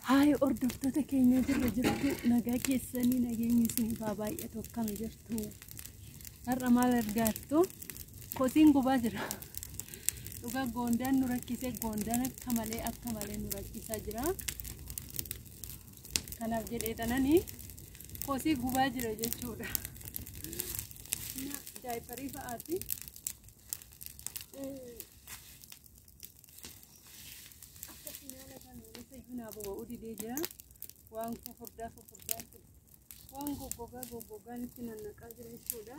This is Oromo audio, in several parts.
Hai hordoftoota keenya jirra jirtu nagaa keessanii nageenyi isinifaa baay'atu akkam jirtu. Har'a maal argattu? Kosiin gubaa jira. Dhugaa goondaan nu rakkisee goondaan akka malee nu rakkisaa jira. Kanaaf jedhee tananii kosii gubaa jira jechuudha. Daayiparii fa'aati. Udi dia wang fufurda wang gogoga ni tinanaka jira jechuudha.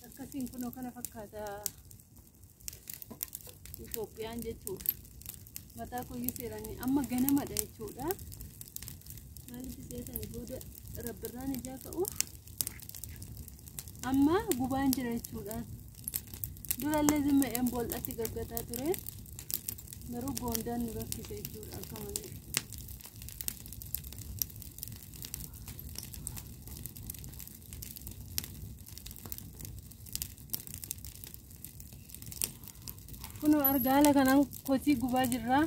Akkasiin kunoo kana fakkaata Itoophiyaan jechuudha. Mataa koyyuu seeranii amma ganamadha jechuudha. Maaliif seetani booda rabbirraan ijaa ka'u amma gubaan jira jechuudha. Durallee zimma'een bool'atti gaggataa ture. Garuu goondaan nu rakkise jechuudha akka malee. Kunoo argaala kanaan kosii gubaa jirra.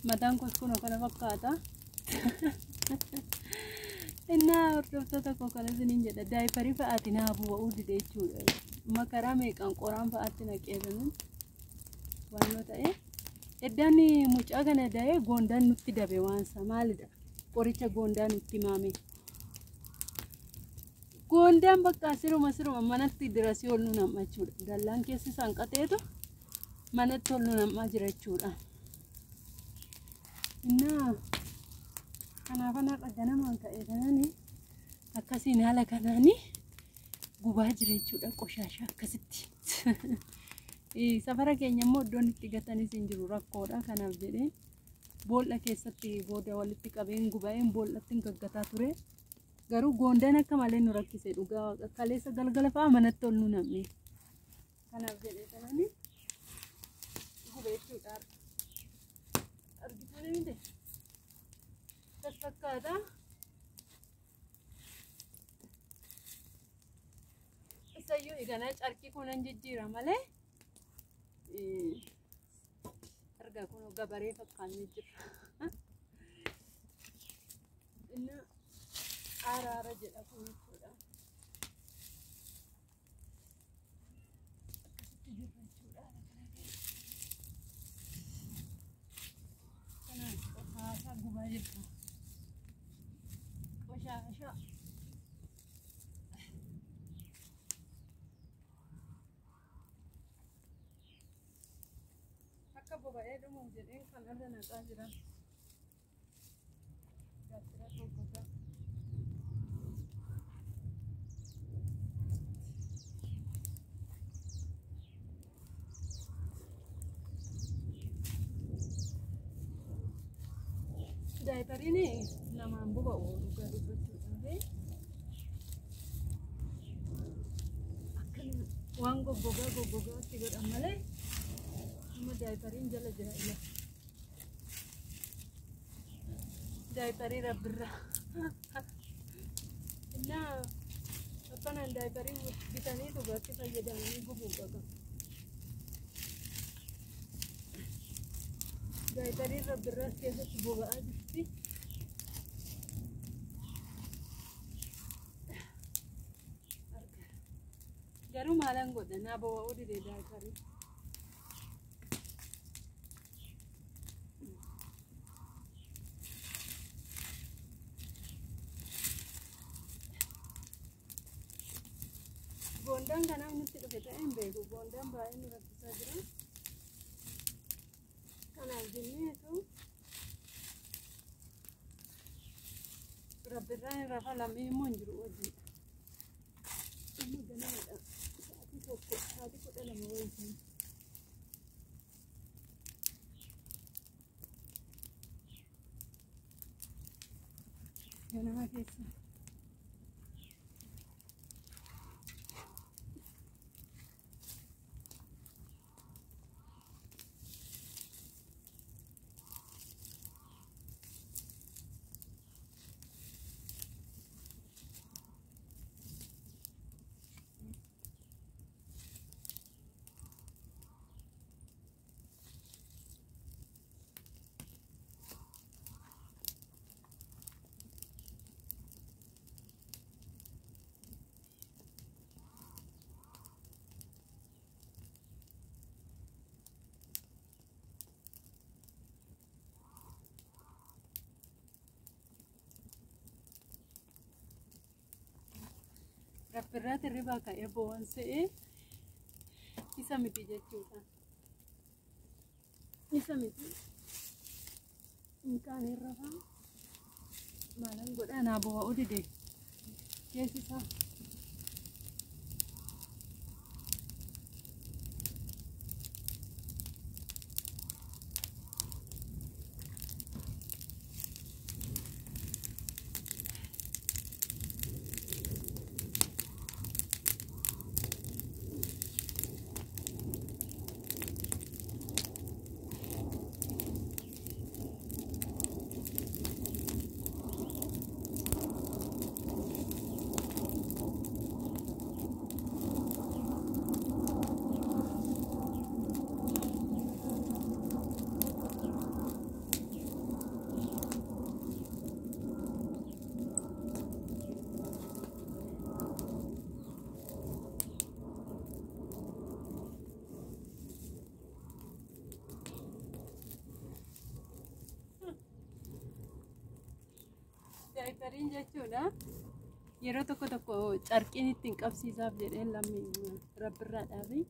Mataan kos kunoo kana fakkaata. Innaa hordoftoota koo kana isiniin jedha daayiparii fa'aati naa bu'uu dide jechuudha. Makaraa meeqaan qoraan fa'aatti naqeesanin waan ta'e. Eddaan mucaa kana da'ee goondaan nutti dabe waansa maalidha? Qoricha goondaan nutti maame. Goondaan bakka siruma manatti dirasii ol nu namma jechuudha. Dallaan keessi isaan qateetu manatti ol nu nammaa jira jechuudha. Innaa kanaafan har'a ganamaan ka'ee kanani akkasiin haala kanaani gubaa jira jechuudha qoshaashaa akkasitti. Safara keenya immoo iddoon itti gatanis hin jiru rakkoodha. Kanaaf jedhee boolla keessatti booda walitti qabeen gubaa'een boollatti gaggataa ture. Garuu goondaan akka malee nu rakkise dhugaa kaleessa galgala fa'aa manatti ol nu namne. Kanaaf jedhee kanani gubee jechuudha. Argitanii miti? Kas fakkaata. Isayyuu eganaa carqii kunan jijjiira malee. Arga kuno gabaree fakkaannee jira. Inni araara jedha kun jechuudha. Akkasitti jirra jechuudha. Kanaan qoshaashaa gubaa jirta. Qoshaashaa. Akka boba'ee dhumuuf jedheen kan irra naqaa jiran. Gaatira tokkotaa. Daayipariin namaan boba'u dhugaa dubbachuudhaaf akkana waan goggogaa itti godhan malee. Daayipariin jala jira ila. Daayiparii rabbirra. Innaa akkanaan daayiparii bitanii dhugaatti fayyadamanii gubuu qabu. Daayiparii rabbirraa keessatti boba'aa jirti. Garuu maalaan godha naa boba'uu dide daayiparii. Goondaan kanaaf nutti dhufe ta'een beeku. Goondaan baay'ee nu rakkisaa jira. Kanaaf jenneetu rabbirraan irraa falamee immoo hin jiru wajjin. Amma ganamadha. Sa'aatii 12 wayitiin. Ganama keessa. Rabbirraa tirribaa ka'ee bo'oon se'ee isa miti jechuudha. Isa miti. Inkaan irra faa maalan godhaa naa bo'aa udide keessi isaa. Daayipariin jechuudha. Yeroo tokko carqiin ittiin qabsiisaaf jedheen lammii rabbirraa dhaabii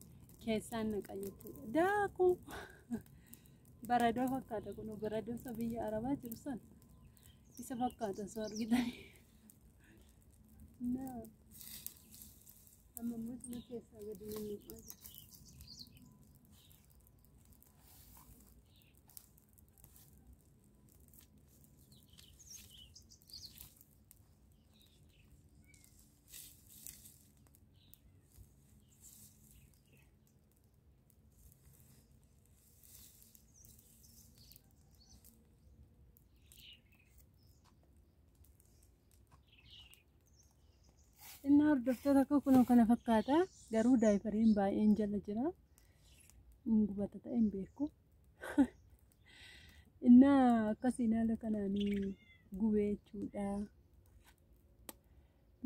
keessaan naqa jechuudha. Daakuu baradoo fakkaata kun baradoo isa biyya Arabaa jiru san isa fakkaata osoo argitanii. Amma immoo keessaa gadi mul'atu. Inni hordoftoota akka kunoo kana fakkaata garuu daayipariin baay'een jala jira. Gubata ta'e hin beeku. Inni akkasiin haala kanaanii gubee jechuudha.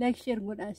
Like share godhaa.